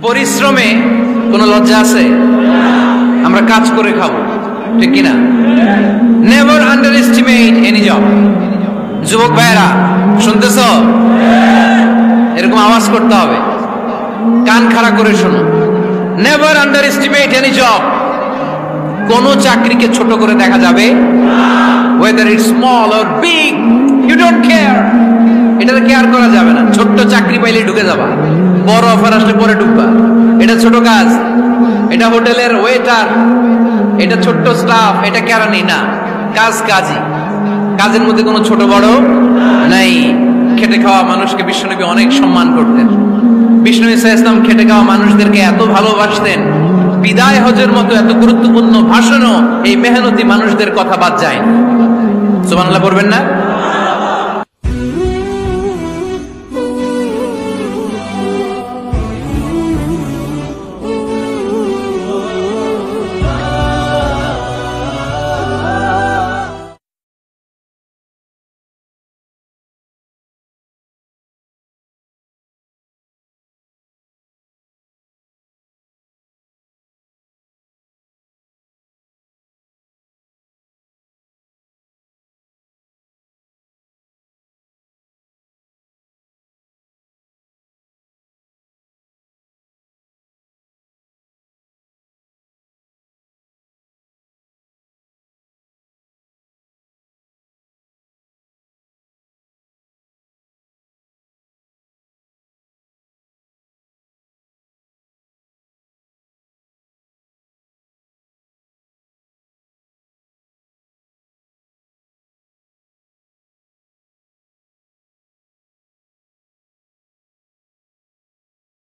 পরিশ্রমে কোনো লজ্জা আছে? আমরা কাজ করে খাবো, ঠিক কিনা? Never under estimate any job. যুবক ভাইরা শুনতেছ? এরকম আওয়াজ করতে হবে, কান খাড়া করে শোনো। Never under estimate any job. কোন চাকরিকে ছোট করে দেখা যাবে, whether it's small or big, you don't care. এটাতে কেয়ার করা যাবে না। ছোট্ট চাকরি পাইলে ঢুকে যাবা, বড় অফার আসলে পরে ঢুকবা। এটা ছোট কাজ, এটা হোটেলের ওয়েটার, এটা ছোট্ট স্টাফ, এটা কেরানি না। কাজ কাজই, কাজের মধ্যে কোনো ছোট বড় নাই। খেটে খাওয়া মানুষকে বিশ্বনবী অনেক সম্মান করতেন। বিষ্ণু ঈসা ইসলাম খেটে খাওয়া মানুষদেরকে এত ভালোবাসতেন, বিদায় হজের মতো এত গুরুত্বপূর্ণ ভাষণও এই মেহনতি মানুষদের কথা বাদ যায় না। সুবহানাল্লাহ পড়বেন না?